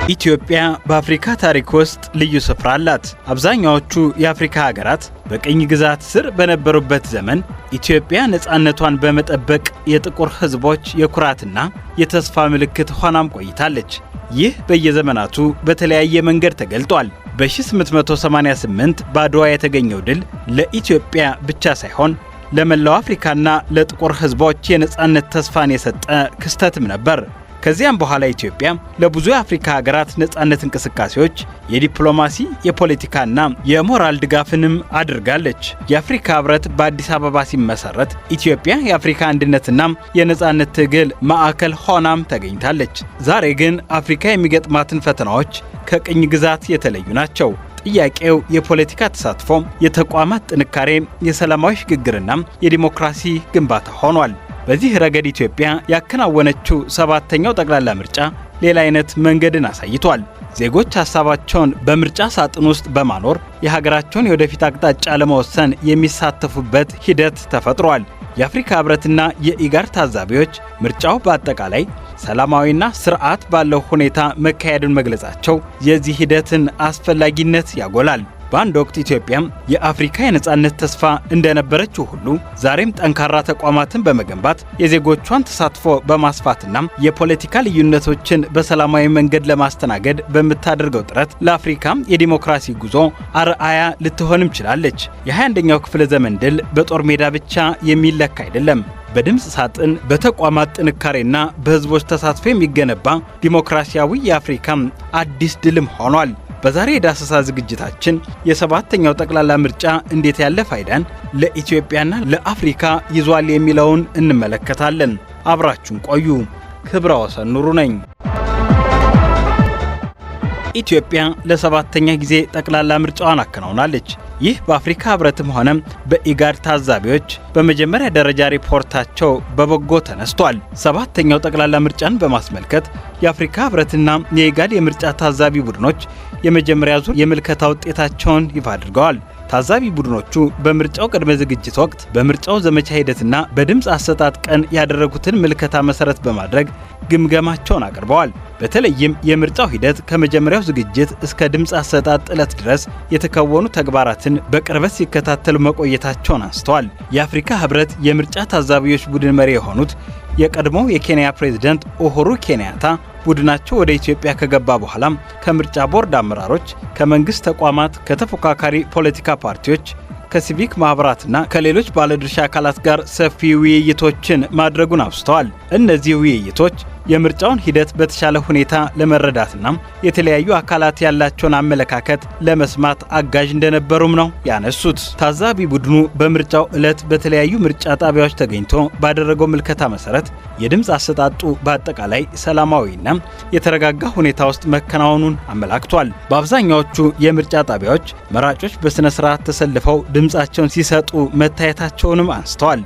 ኢትዮጵያ በአፍሪካ ታሪክ ውስጥ ልዩ ስፍራ አላት። አብዛኛዎቹ የአፍሪካ ሀገራት በቅኝ ግዛት ስር በነበሩበት ዘመን ኢትዮጵያ ነፃነቷን በመጠበቅ የጥቁር ሕዝቦች የኩራትና የተስፋ ምልክት ሆናም ቆይታለች። ይህ በየዘመናቱ በተለያየ መንገድ ተገልጧል። በ1888 በአድዋ የተገኘው ድል ለኢትዮጵያ ብቻ ሳይሆን ለመላው አፍሪካና ለጥቁር ሕዝቦች የነፃነት ተስፋን የሰጠ ክስተትም ነበር። ከዚያም በኋላ ኢትዮጵያ ለብዙ የአፍሪካ ሀገራት ነፃነት እንቅስቃሴዎች የዲፕሎማሲ፣ የፖለቲካና የሞራል ድጋፍንም አድርጋለች። የአፍሪካ ህብረት በአዲስ አበባ ሲመሰረት ኢትዮጵያ የአፍሪካ አንድነትና የነፃነት ትግል ማዕከል ሆናም ተገኝታለች። ዛሬ ግን አፍሪካ የሚገጥማትን ፈተናዎች ከቅኝ ግዛት የተለዩ ናቸው። ጥያቄው የፖለቲካ ተሳትፎ፣ የተቋማት ጥንካሬ፣ የሰላማዊ ሽግግርና የዲሞክራሲ ግንባታ ሆኗል። በዚህ ረገድ ኢትዮጵያ ያከናወነችው ሰባተኛው ጠቅላላ ምርጫ ሌላ አይነት መንገድን አሳይቷል። ዜጎች ሀሳባቸውን በምርጫ ሳጥን ውስጥ በማኖር የሀገራቸውን የወደፊት አቅጣጫ ለመወሰን የሚሳተፉበት ሂደት ተፈጥሯል። የአፍሪካ ህብረትና የኢጋድ ታዛቢዎች ምርጫው በአጠቃላይ ሰላማዊና ስርዓት ባለው ሁኔታ መካሄዱን መግለጻቸው የዚህ ሂደትን አስፈላጊነት ያጎላል። በአንድ ወቅት ኢትዮጵያም የአፍሪካ የነፃነት ተስፋ እንደነበረችው ሁሉ ዛሬም ጠንካራ ተቋማትን በመገንባት የዜጎቿን ተሳትፎ በማስፋትና የፖለቲካ ልዩነቶችን በሰላማዊ መንገድ ለማስተናገድ በምታደርገው ጥረት ለአፍሪካም የዲሞክራሲ ጉዞ አርአያ ልትሆንም ችላለች። የ21ኛው ክፍለ ዘመን ድል በጦር ሜዳ ብቻ የሚለካ አይደለም። በድምፅ ሳጥን፣ በተቋማት ጥንካሬና በህዝቦች ተሳትፎ የሚገነባ ዲሞክራሲያዊ የአፍሪካም አዲስ ድልም ሆኗል። በዛሬ የዳሰሳ ዝግጅታችን የሰባተኛው ጠቅላላ ምርጫ እንዴት ያለ ፋይዳን ለኢትዮጵያና ለአፍሪካ ይዟል የሚለውን እንመለከታለን። አብራችሁን ቆዩ። ክብረ ወሰን ኑሩ ነኝ። ኢትዮጵያ ለሰባተኛ ጊዜ ጠቅላላ ምርጫዋን አከናውናለች። ይህ በአፍሪካ ህብረትም ሆነ በኢጋድ ታዛቢዎች በመጀመሪያ ደረጃ ሪፖርታቸው በበጎ ተነስቷል። ሰባተኛው ጠቅላላ ምርጫን በማስመልከት የአፍሪካ ህብረትና የኢጋድ የምርጫ ታዛቢ ቡድኖች የመጀመሪያ ዙር የምልከታ ውጤታቸውን ይፋ አድርገዋል። ታዛቢ ቡድኖቹ በምርጫው ቅድመ ዝግጅት ወቅት በምርጫው ዘመቻ ሂደትና በድምፅ አሰጣጥ ቀን ያደረጉትን ምልከታ መሰረት በማድረግ ግምገማቸውን አቅርበዋል። በተለይም የምርጫው ሂደት ከመጀመሪያው ዝግጅት እስከ ድምፅ አሰጣጥ ዕለት ድረስ የተከወኑ ተግባራትን በቅርበት ሲከታተሉ መቆየታቸውን አንስተዋል። የአፍሪካ ህብረት የምርጫ ታዛቢዎች ቡድን መሪ የሆኑት የቀድሞው የኬንያ ፕሬዝዳንት ኡሁሩ ኬንያታ ቡድናቸው ወደ ኢትዮጵያ ከገባ በኋላም ከምርጫ ቦርድ አመራሮች፣ ከመንግስት ተቋማት፣ ከተፎካካሪ ፖለቲካ ፓርቲዎች፣ ከሲቪክ ማህበራትና ከሌሎች ባለድርሻ አካላት ጋር ሰፊ ውይይቶችን ማድረጉን አውስተዋል። እነዚህ ውይይቶች የምርጫውን ሂደት በተሻለ ሁኔታ ለመረዳትና የተለያዩ አካላት ያላቸውን አመለካከት ለመስማት አጋዥ እንደነበሩም ነው ያነሱት። ታዛቢ ቡድኑ በምርጫው ዕለት በተለያዩ ምርጫ ጣቢያዎች ተገኝቶ ባደረገው ምልከታ መሰረት የድምፅ አሰጣጡ በአጠቃላይ ሰላማዊና የተረጋጋ ሁኔታ ውስጥ መከናወኑን አመላክቷል። በአብዛኛዎቹ የምርጫ ጣቢያዎች መራጮች በስነ ስርዓት ተሰልፈው ድምፃቸውን ሲሰጡ መታየታቸውንም አንስተዋል።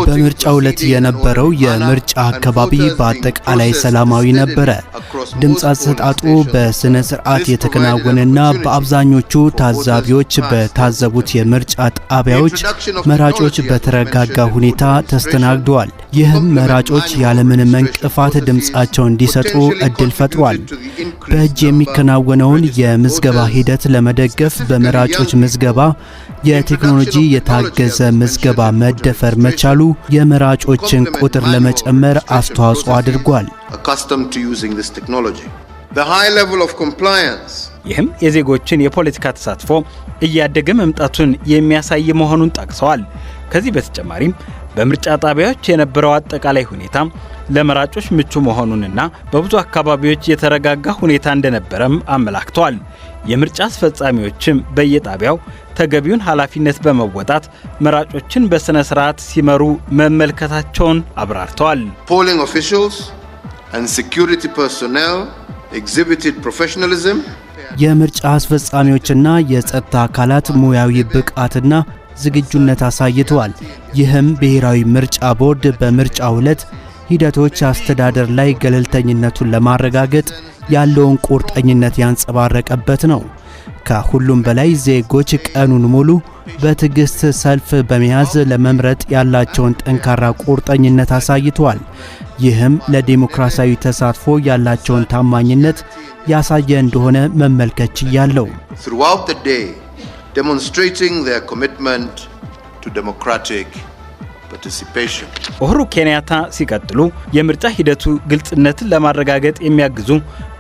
በምርጫው ዕለት የነበረው የምርጫ አካባቢ በአጠቃላይ ሰላማዊ ነበረ። ድምፅ አሰጣጡ በስነ ስርዓት የተከናወነና በአብዛኞቹ ታዛቢዎች በታዘቡት የምርጫ ጣቢያዎች መራጮች በተረጋጋ ሁኔታ ተስተናግደዋል። ይህም መራጮች ያለምንም እንቅፋት ድምፃቸውን እንዲሰጡ እድል ፈጥሯል። በእጅ የሚከናወነውን የምዝገባ ሂደት ለመደገፍ በመራጮች ምዝገባ የቴክኖሎጂ የታገዘ ምዝገባ መደፈር መቻሉ የመራጮችን ቁጥር ለመጨመር አስተዋጽኦ አድርጓል። ይህም የዜጎችን የፖለቲካ ተሳትፎ እያደገ መምጣቱን የሚያሳይ መሆኑን ጠቅሰዋል። ከዚህ በተጨማሪም በምርጫ ጣቢያዎች የነበረው አጠቃላይ ሁኔታ ለመራጮች ምቹ መሆኑንና በብዙ አካባቢዎች የተረጋጋ ሁኔታ እንደነበረም አመላክተዋል። የምርጫ አስፈጻሚዎችም በየጣቢያው ተገቢውን ኃላፊነት በመወጣት መራጮችን በስነ ስርዓት ሲመሩ መመልከታቸውን አብራርተዋል። Polling officials and security personnel exhibited professionalism. የምርጫ አስፈጻሚዎችና የጸጥታ አካላት ሙያዊ ብቃትና ዝግጁነት አሳይተዋል። ይህም ብሔራዊ ምርጫ ቦርድ በምርጫው ዕለት ሂደቶች አስተዳደር ላይ ገለልተኝነቱን ለማረጋገጥ ያለውን ቁርጠኝነት ያንጸባረቀበት ነው። ከሁሉም በላይ ዜጎች ቀኑን ሙሉ በትዕግስት ሰልፍ በመያዝ ለመምረጥ ያላቸውን ጠንካራ ቁርጠኝነት አሳይተዋል። ይህም ለዲሞክራሲያዊ ተሳትፎ ያላቸውን ታማኝነት ያሳየ እንደሆነ መመልከት ችያለሁ። Throughout the day, demonstrating their commitment to democratic participation. ኡሁሩ ኬንያታ ሲቀጥሉ የምርጫ ሂደቱ ግልጽነትን ለማረጋገጥ የሚያግዙ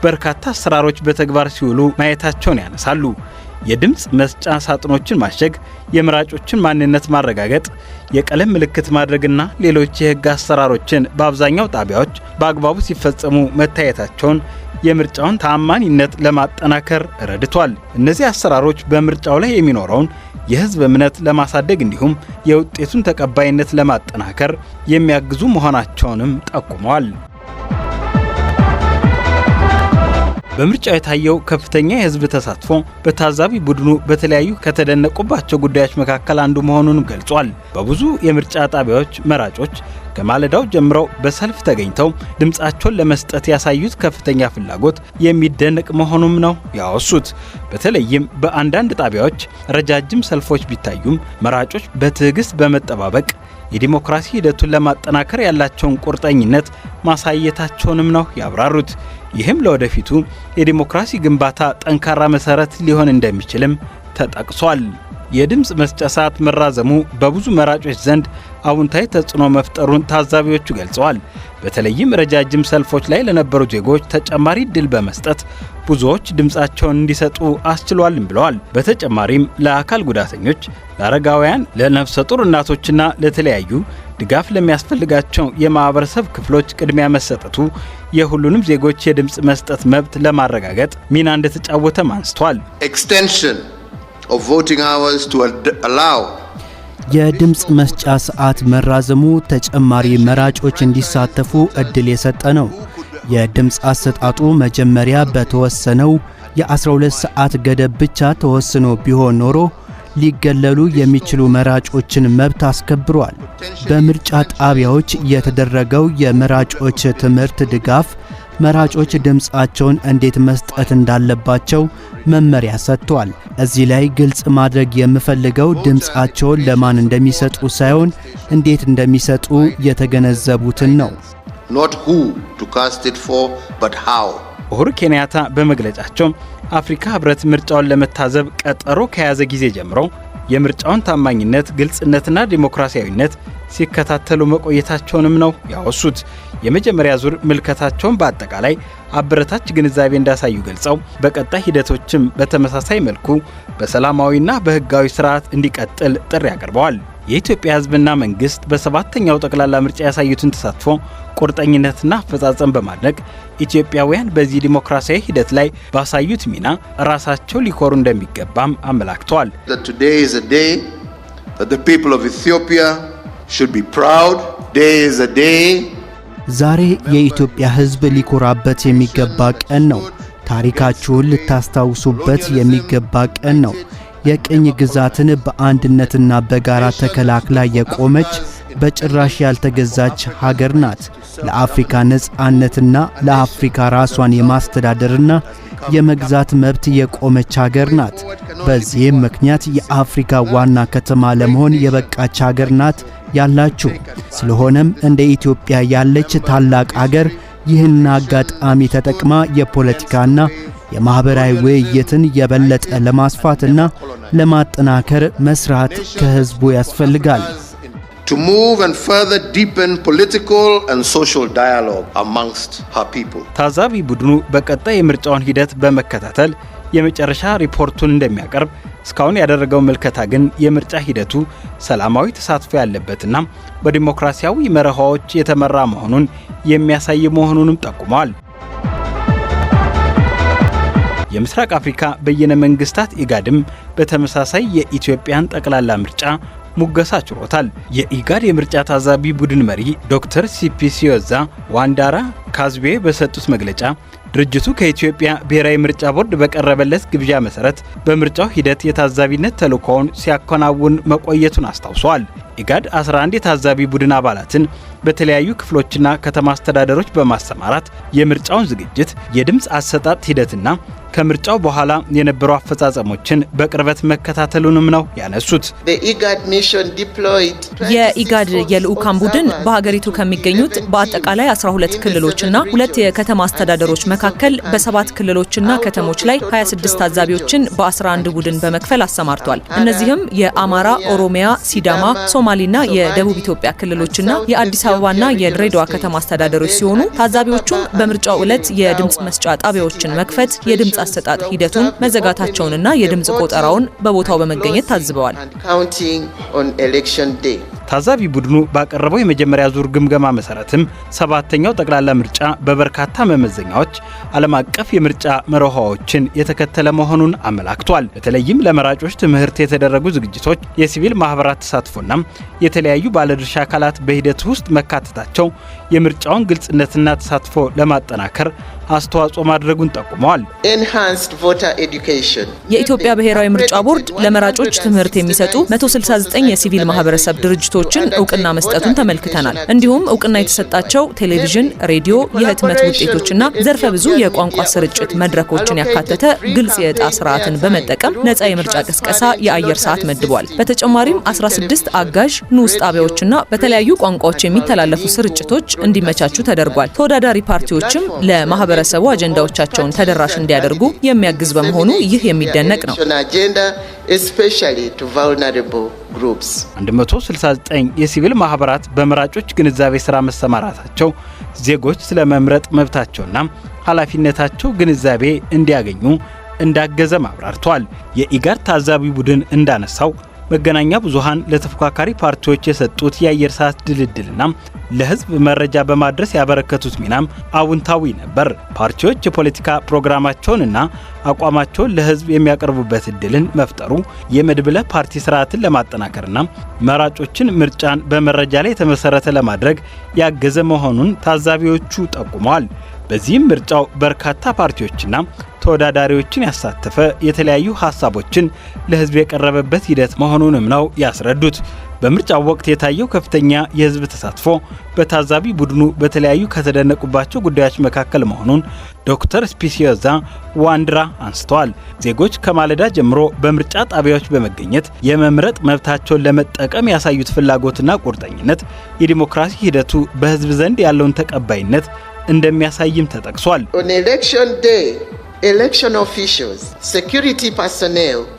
በርካታ አሰራሮች በተግባር ሲውሉ ማየታቸውን ያነሳሉ። የድምጽ መስጫ ሳጥኖችን ማሸግ፣ የመራጮችን ማንነት ማረጋገጥ፣ የቀለም ምልክት ማድረግና ሌሎች የሕግ አሰራሮችን በአብዛኛው ጣቢያዎች በአግባቡ ሲፈጸሙ መታየታቸውን የምርጫውን ተአማኒነት ለማጠናከር ረድቷል። እነዚህ አሰራሮች በምርጫው ላይ የሚኖረውን የሕዝብ እምነት ለማሳደግ እንዲሁም የውጤቱን ተቀባይነት ለማጠናከር የሚያግዙ መሆናቸውንም ጠቁመዋል። በምርጫው የታየው ከፍተኛ የሕዝብ ተሳትፎ በታዛቢ ቡድኑ በተለያዩ ከተደነቁባቸው ጉዳዮች መካከል አንዱ መሆኑን ገልጿል። በብዙ የምርጫ ጣቢያዎች መራጮች ከማለዳው ጀምረው በሰልፍ ተገኝተው ድምፃቸውን ለመስጠት ያሳዩት ከፍተኛ ፍላጎት የሚደነቅ መሆኑም ነው ያወሱት። በተለይም በአንዳንድ ጣቢያዎች ረጃጅም ሰልፎች ቢታዩም መራጮች በትዕግስት በመጠባበቅ የዲሞክራሲ ሂደቱን ለማጠናከር ያላቸውን ቁርጠኝነት ማሳየታቸውንም ነው ያብራሩት። ይህም ለወደፊቱ የዲሞክራሲ ግንባታ ጠንካራ መሰረት ሊሆን እንደሚችልም ተጠቅሷል። የድምጽ መስጫ ሰዓት መራዘሙ በብዙ መራጮች ዘንድ አዎንታዊ ተጽዕኖ መፍጠሩን ታዛቢዎቹ ገልጸዋል። በተለይም ረጃጅም ሰልፎች ላይ ለነበሩ ዜጎች ተጨማሪ እድል በመስጠት ብዙዎች ድምፃቸውን እንዲሰጡ አስችሏልም ብለዋል። በተጨማሪም ለአካል ጉዳተኞች፣ ለአረጋውያን፣ ለነፍሰ ጡር እናቶችና ለተለያዩ ድጋፍ ለሚያስፈልጋቸው የማህበረሰብ ክፍሎች ቅድሚያ መሰጠቱ የሁሉንም ዜጎች የድምጽ መስጠት መብት ለማረጋገጥ ሚና እንደተጫወተም አንስቷል። Extension of voting hours to allow የድምጽ መስጫ ሰዓት መራዘሙ ተጨማሪ መራጮች እንዲሳተፉ እድል የሰጠ ነው። የድምጽ አሰጣጡ መጀመሪያ በተወሰነው የ12 ሰዓት ገደብ ብቻ ተወስኖ ቢሆን ኖሮ ሊገለሉ የሚችሉ መራጮችን መብት አስከብሯል። በምርጫ ጣቢያዎች የተደረገው የመራጮች ትምህርት ድጋፍ መራጮች ድምፃቸውን እንዴት መስጠት እንዳለባቸው መመሪያ ሰጥቷል። እዚህ ላይ ግልጽ ማድረግ የምፈልገው ድምፃቸውን ለማን እንደሚሰጡ ሳይሆን እንዴት እንደሚሰጡ የተገነዘቡትን ነው። not who to cast it for, but how. ኡሁሩ ኬንያታ በመግለጫቸው አፍሪካ ህብረት ምርጫውን ለመታዘብ ቀጠሮ ከያዘ ጊዜ ጀምሮ የምርጫውን ታማኝነት፣ ግልጽነትና ዲሞክራሲያዊነት ሲከታተሉ መቆየታቸውንም ነው ያወሱት። የመጀመሪያ ዙር ምልከታቸውን በአጠቃላይ አበረታች ግንዛቤ እንዳሳዩ ገልጸው በቀጣይ ሂደቶችም በተመሳሳይ መልኩ በሰላማዊና በህጋዊ ስርዓት እንዲቀጥል ጥሪ አቅርበዋል። የኢትዮጵያ ህዝብና መንግስት በሰባተኛው ጠቅላላ ምርጫ ያሳዩትን ተሳትፎ፣ ቁርጠኝነትና አፈጻጸም በማድነቅ ኢትዮጵያውያን በዚህ ዲሞክራሲያዊ ሂደት ላይ ባሳዩት ሚና ራሳቸው ሊኮሩ እንደሚገባም አመላክተዋል። Today is a day that the people of Ethiopia should be proud. Day is a day. ዛሬ የኢትዮጵያ ህዝብ ሊኮራበት የሚገባ ቀን ነው። ታሪካችሁን ልታስታውሱበት የሚገባ ቀን ነው። የቅኝ ግዛትን በአንድነትና በጋራ ተከላክላ የቆመች በጭራሽ ያልተገዛች ሀገር ናት። ለአፍሪካ ነጻነትና ለአፍሪካ ራሷን የማስተዳደርና የመግዛት መብት የቆመች ሀገር ናት። በዚህም ምክንያት የአፍሪካ ዋና ከተማ ለመሆን የበቃች ሀገር ናት ያላችሁ። ስለሆነም እንደ ኢትዮጵያ ያለች ታላቅ ሀገር ይህን አጋጣሚ ተጠቅማ የፖለቲካና የማህበራዊ ውይይትን የበለጠ ለማስፋትና ለማጠናከር መስራት ከህዝቡ ያስፈልጋል። To move and further deepen political and social dialogue amongst her people. ታዛቢ ቡድኑ በቀጣይ የምርጫውን ሂደት በመከታተል የመጨረሻ ሪፖርቱን እንደሚያቀርብ፣ እስካሁን ያደረገው ምልከታ ግን የምርጫ ሂደቱ ሰላማዊ ተሳትፎ ያለበትና በዲሞክራሲያዊ መርሆዎች የተመራ መሆኑን የሚያሳይ መሆኑንም ጠቁመዋል። የምስራቅ አፍሪካ በየነ መንግስታት ኢጋድም በተመሳሳይ የኢትዮጵያን ጠቅላላ ምርጫ ሙገሳ ችሮታል። የኢጋድ የምርጫ ታዛቢ ቡድን መሪ ዶክተር ሲፒሲዮዛ ዋንዳራ ካዝቤ በሰጡት መግለጫ ድርጅቱ ከኢትዮጵያ ብሔራዊ ምርጫ ቦርድ በቀረበለት ግብዣ መሰረት በምርጫው ሂደት የታዛቢነት ተልእኮውን ሲያከናውን መቆየቱን አስታውሷል። ኢጋድ 11 የታዛቢ ቡድን አባላትን በተለያዩ ክፍሎችና ከተማ አስተዳደሮች በማሰማራት የምርጫውን ዝግጅት፣ የድምፅ አሰጣጥ ሂደትና ከምርጫው በኋላ የነበሩ አፈጻጸሞችን በቅርበት መከታተሉንም ነው ያነሱት። የኢጋድ የልዑካን ቡድን በሀገሪቱ ከሚገኙት በአጠቃላይ 12 ክልሎችና 2 የከተማ አስተዳደሮች መካከል በ7 ክልሎችና ከተሞች ላይ 26 ታዛቢዎችን በ11 ቡድን በመክፈል አሰማርቷል። እነዚህም የአማራ፣ ኦሮሚያ፣ ሲዳማ፣ ሶማሌና የደቡብ ኢትዮጵያ ክልሎችና የአዲስ አበባና የድሬዳዋ ከተማ አስተዳደሮች ሲሆኑ ታዛቢዎቹም በምርጫው ዕለት የድምጽ መስጫ ጣቢያዎችን መክፈት፣ የድምጽ አሰጣጥ ሂደቱን መዘጋታቸውንና የድምጽ ቆጠራውን በቦታው በመገኘት ታዝበዋል። ታዛቢ ቡድኑ ባቀረበው የመጀመሪያ ዙር ግምገማ መሰረትም 7ኛው ጠቅላላ ምርጫ በበርካታ መመዘኛዎች ዓለም አቀፍ የምርጫ መርሆዎችን የተከተለ መሆኑን አመላክቷል። በተለይም ለመራጮች ትምህርት የተደረጉ ዝግጅቶች፣ የሲቪል ማህበራት ተሳትፎና የተለያዩ ባለድርሻ አካላት በሂደት ውስጥ መካተታቸው የምርጫውን ግልጽነትና ተሳትፎ ለማጠናከር አስተዋጽኦ ማድረጉን ጠቁመዋል። የኢትዮጵያ ብሔራዊ ምርጫ ቦርድ ለመራጮች ትምህርት የሚሰጡ 169 የሲቪል ማህበረሰብ ድርጅቶችን እውቅና መስጠቱን ተመልክተናል። እንዲሁም እውቅና የተሰጣቸው ቴሌቪዥን፣ ሬዲዮ፣ የህትመት ውጤቶችና ዘርፈ ብዙ የቋንቋ ስርጭት መድረኮችን ያካተተ ግልጽ የዕጣ ስርዓትን በመጠቀም ነፃ የምርጫ ቅስቀሳ የአየር ሰዓት መድቧል። በተጨማሪም 16 አጋዥ ንዑስ ጣቢያዎችና በተለያዩ ቋንቋዎች የሚተላለፉ ስርጭቶች እንዲመቻቹ ተደርጓል። ተወዳዳሪ ፓርቲዎችም ለማህበረሰቡ አጀንዳዎቻቸውን ተደራሽ እንዲያደርጉ የሚያግዝ በመሆኑ ይህ የሚደነቅ ነው። 169 የሲቪል ማህበራት በመራጮች ግንዛቤ ስራ መሰማራታቸው ዜጎች ስለ መምረጥ መብታቸውና ኃላፊነታቸው ግንዛቤ እንዲያገኙ እንዳገዘም አብራርተዋል። የኢጋድ ታዛቢ ቡድን እንዳነሳው መገናኛ ብዙሃን ለተፎካካሪ ፓርቲዎች የሰጡት የአየር ሰዓት ድልድልና ለህዝብ መረጃ በማድረስ ያበረከቱት ሚናም አዎንታዊ ነበር። ፓርቲዎች የፖለቲካ ፕሮግራማቸውንና አቋማቸውን ለህዝብ የሚያቀርቡበት እድልን መፍጠሩ የመድብለ ፓርቲ ስርዓትን ለማጠናከርና መራጮችን ምርጫን በመረጃ ላይ የተመሰረተ ለማድረግ ያገዘ መሆኑን ታዛቢዎቹ ጠቁመዋል። በዚህም ምርጫው በርካታ ፓርቲዎችና ተወዳዳሪዎችን ያሳተፈ የተለያዩ ሀሳቦችን ለህዝብ የቀረበበት ሂደት መሆኑንም ነው ያስረዱት። በምርጫው ወቅት የታየው ከፍተኛ የህዝብ ተሳትፎ በታዛቢ ቡድኑ በተለያዩ ከተደነቁባቸው ጉዳዮች መካከል መሆኑን ዶክተር ስፒሲዮዛ ዋንድራ አንስተዋል። ዜጎች ከማለዳ ጀምሮ በምርጫ ጣቢያዎች በመገኘት የመምረጥ መብታቸውን ለመጠቀም ያሳዩት ፍላጎትና ቁርጠኝነት የዲሞክራሲ ሂደቱ በህዝብ ዘንድ ያለውን ተቀባይነት እንደሚያሳይም ተጠቅሷል።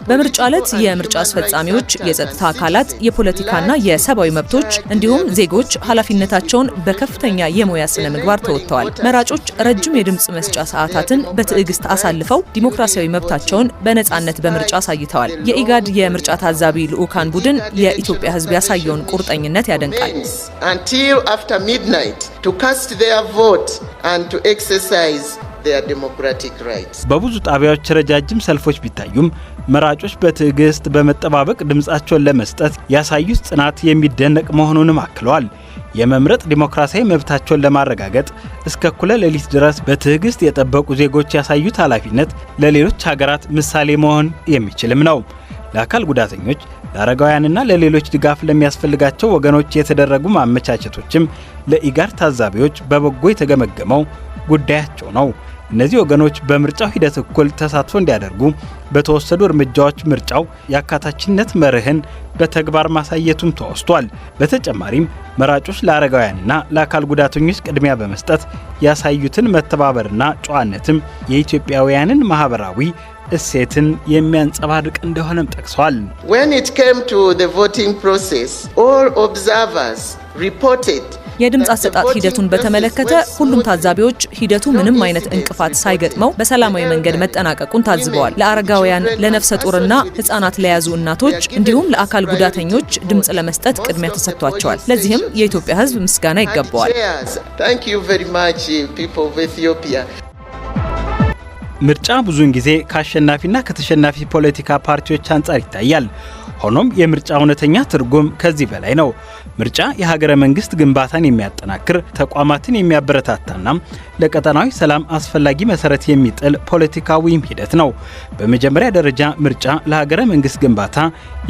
በምርጫ ዕለት የምርጫ አስፈጻሚዎች፣ የጸጥታ አካላት፣ የፖለቲካና የሰብአዊ መብቶች እንዲሁም ዜጎች ኃላፊነታቸውን በከፍተኛ የሙያ ስነ ምግባር ተወጥተዋል። መራጮች ረጅም የድምጽ መስጫ ሰዓታትን በትዕግስት አሳልፈው ዲሞክራሲያዊ መብታቸውን በነጻነት በምርጫ አሳይተዋል። የኢጋድ የምርጫ ታዛቢ ልዑካን ቡድን የኢትዮጵያ ህዝብ ያሳየውን ቁርጠኝነት ያደንቃል። በብዙ ጣቢያዎች ረጃጅም ሰልፎች ቢታዩም መራጮች በትዕግስት በመጠባበቅ ድምጻቸውን ለመስጠት ያሳዩት ጽናት የሚደነቅ መሆኑንም አክለዋል። የመምረጥ ዲሞክራሲያዊ መብታቸውን ለማረጋገጥ እስከ እኩለ ሌሊት ድረስ በትዕግስት የጠበቁ ዜጎች ያሳዩት ኃላፊነት ለሌሎች ሀገራት ምሳሌ መሆን የሚችልም ነው። ለአካል ጉዳተኞች፣ ለአረጋውያንና ለሌሎች ድጋፍ ለሚያስፈልጋቸው ወገኖች የተደረጉ ማመቻቸቶችም ለኢጋድ ታዛቢዎች በበጎ የተገመገመው ጉዳያቸው ነው። እነዚህ ወገኖች በምርጫው ሂደት እኩል ተሳትፎ እንዲያደርጉ በተወሰዱ እርምጃዎች ምርጫው የአካታችነት መርህን በተግባር ማሳየቱም ተወስቷል። በተጨማሪም መራጮች ለአረጋውያንና ለአካል ጉዳተኞች ቅድሚያ በመስጠት ያሳዩትን መተባበርና ጨዋነትም የኢትዮጵያውያንን ማህበራዊ እሴትን የሚያንጸባርቅ እንደሆነም ጠቅሷል። When it came to the voting process, all observers reported የድምጽ አሰጣጥ ሂደቱን በተመለከተ ሁሉም ታዛቢዎች ሂደቱ ምንም አይነት እንቅፋት ሳይገጥመው በሰላማዊ መንገድ መጠናቀቁን ታዝበዋል። ለአረጋውያን፣ ለነፍሰ ጡርና ህጻናት ለያዙ እናቶች እንዲሁም ለአካል ጉዳተኞች ድምጽ ለመስጠት ቅድሚያ ተሰጥቷቸዋል። ለዚህም የኢትዮጵያ ህዝብ ምስጋና ይገባዋል። Thank you very much, people of Ethiopia. ምርጫ ብዙውን ጊዜ ከአሸናፊና ከተሸናፊ ፖለቲካ ፓርቲዎች አንጻር ይታያል። ሆኖም የምርጫ እውነተኛ ትርጉም ከዚህ በላይ ነው። ምርጫ የሀገረ መንግስት ግንባታን የሚያጠናክር፣ ተቋማትን የሚያበረታታና ለቀጠናዊ ሰላም አስፈላጊ መሰረት የሚጥል ፖለቲካዊም ሂደት ነው። በመጀመሪያ ደረጃ ምርጫ ለሀገረ መንግስት ግንባታ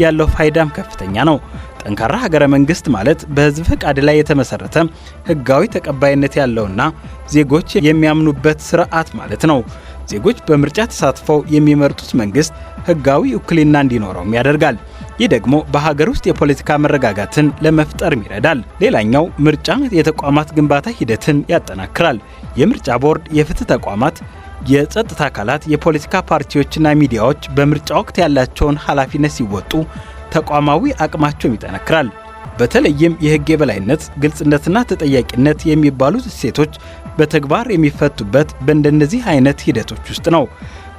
ያለው ፋይዳም ከፍተኛ ነው። ጠንካራ ሀገረ መንግስት ማለት በህዝብ ፈቃድ ላይ የተመሰረተ ህጋዊ ተቀባይነት ያለውና ዜጎች የሚያምኑበት ስርዓት ማለት ነው። ዜጎች በምርጫ ተሳትፈው የሚመርጡት መንግስት ህጋዊ ውክልና እንዲኖረውም ያደርጋል። ይህ ደግሞ በሀገር ውስጥ የፖለቲካ መረጋጋትን ለመፍጠርም ይረዳል። ሌላኛው ምርጫ የተቋማት ግንባታ ሂደትን ያጠናክራል። የምርጫ ቦርድ፣ የፍትህ ተቋማት፣ የጸጥታ አካላት፣ የፖለቲካ ፓርቲዎችና ሚዲያዎች በምርጫ ወቅት ያላቸውን ኃላፊነት ሲወጡ ተቋማዊ አቅማቸውም ይጠነክራል። በተለይም የህግ የበላይነት፣ ግልጽነትና ተጠያቂነት የሚባሉት እሴቶች በተግባር የሚፈቱበት በእንደነዚህ አይነት ሂደቶች ውስጥ ነው።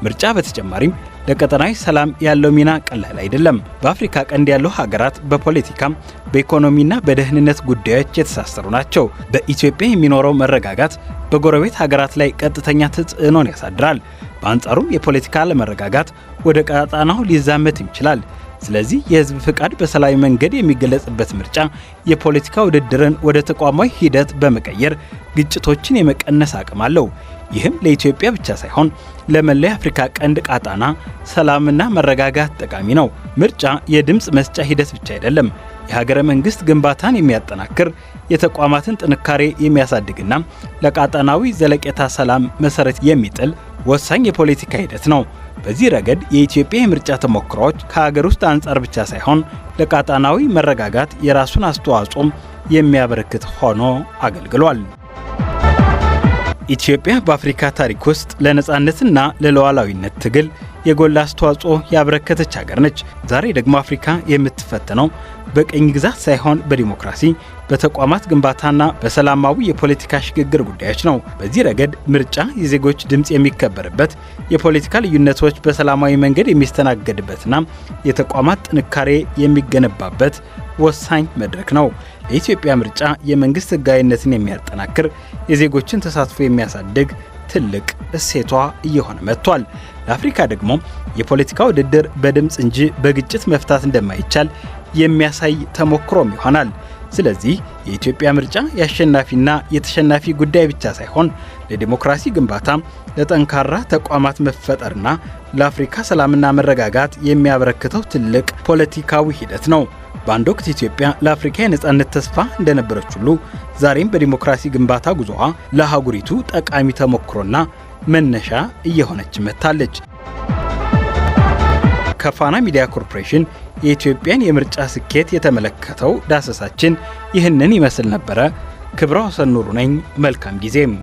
ምርጫ በተጨማሪም ለቀጠናዊ ሰላም ያለው ሚና ቀላል አይደለም። በአፍሪካ ቀንድ ያሉ ሀገራት በፖለቲካም በኢኮኖሚና በደህንነት ጉዳዮች የተሳሰሩ ናቸው። በኢትዮጵያ የሚኖረው መረጋጋት በጎረቤት ሀገራት ላይ ቀጥተኛ ተጽዕኖን ያሳድራል። በአንጻሩም የፖለቲካ አለመረጋጋት ወደ ቀጣናው ሊዛመት ይችላል። ስለዚህ የህዝብ ፍቃድ በሰላማዊ መንገድ የሚገለጽበት ምርጫ የፖለቲካ ውድድርን ወደ ተቋማዊ ሂደት በመቀየር ግጭቶችን የመቀነስ አቅም አለው። ይህም ለኢትዮጵያ ብቻ ሳይሆን ለመላው የአፍሪካ ቀንድ ቀጣና ሰላምና መረጋጋት ጠቃሚ ነው። ምርጫ የድምፅ መስጫ ሂደት ብቻ አይደለም። የሀገረ መንግስት ግንባታን የሚያጠናክር፣ የተቋማትን ጥንካሬ የሚያሳድግና ለቀጣናዊ ዘለቄታ ሰላም መሰረት የሚጥል ወሳኝ የፖለቲካ ሂደት ነው። በዚህ ረገድ የኢትዮጵያ የምርጫ ተሞክሮዎች ከሀገር ውስጥ አንጻር ብቻ ሳይሆን ለቀጣናዊ መረጋጋት የራሱን አስተዋጽኦም የሚያበረክት ሆኖ አገልግሏል። ኢትዮጵያ በአፍሪካ ታሪክ ውስጥ ለነጻነትና ለሉዓላዊነት ትግል የጎላ አስተዋጽኦ ያበረከተች ሀገር ነች። ዛሬ ደግሞ አፍሪካ የምትፈተነው በቅኝ ግዛት ሳይሆን በዲሞክራሲ፣ በተቋማት ግንባታና በሰላማዊ የፖለቲካ ሽግግር ጉዳዮች ነው። በዚህ ረገድ ምርጫ የዜጎች ድምፅ የሚከበርበት፣ የፖለቲካ ልዩነቶች በሰላማዊ መንገድ የሚስተናገድበትና የተቋማት ጥንካሬ የሚገነባበት ወሳኝ መድረክ ነው። የኢትዮጵያ ምርጫ የመንግስት ህጋዊነትን የሚያጠናክር፣ የዜጎችን ተሳትፎ የሚያሳድግ ትልቅ እሴቷ እየሆነ መጥቷል። ለአፍሪካ ደግሞ የፖለቲካ ውድድር በድምፅ እንጂ በግጭት መፍታት እንደማይቻል የሚያሳይ ተሞክሮም ይሆናል። ስለዚህ የኢትዮጵያ ምርጫ የአሸናፊና የተሸናፊ ጉዳይ ብቻ ሳይሆን ለዲሞክራሲ ግንባታ፣ ለጠንካራ ተቋማት መፈጠርና ለአፍሪካ ሰላምና መረጋጋት የሚያበረክተው ትልቅ ፖለቲካዊ ሂደት ነው። በአንድ ወቅት ኢትዮጵያ ለአፍሪካ የነጻነት ተስፋ እንደነበረች ሁሉ ዛሬም በዲሞክራሲ ግንባታ ጉዞዋ ለአህጉሪቱ ጠቃሚ ተሞክሮና መነሻ እየሆነች መጥታለች። ከፋና ሚዲያ ኮርፖሬሽን የኢትዮጵያን የምርጫ ስኬት የተመለከተው ዳሰሳችን ይህንን ይመስል ነበረ። ክብረ ወሰን ኑሩ ነኝ። መልካም ጊዜም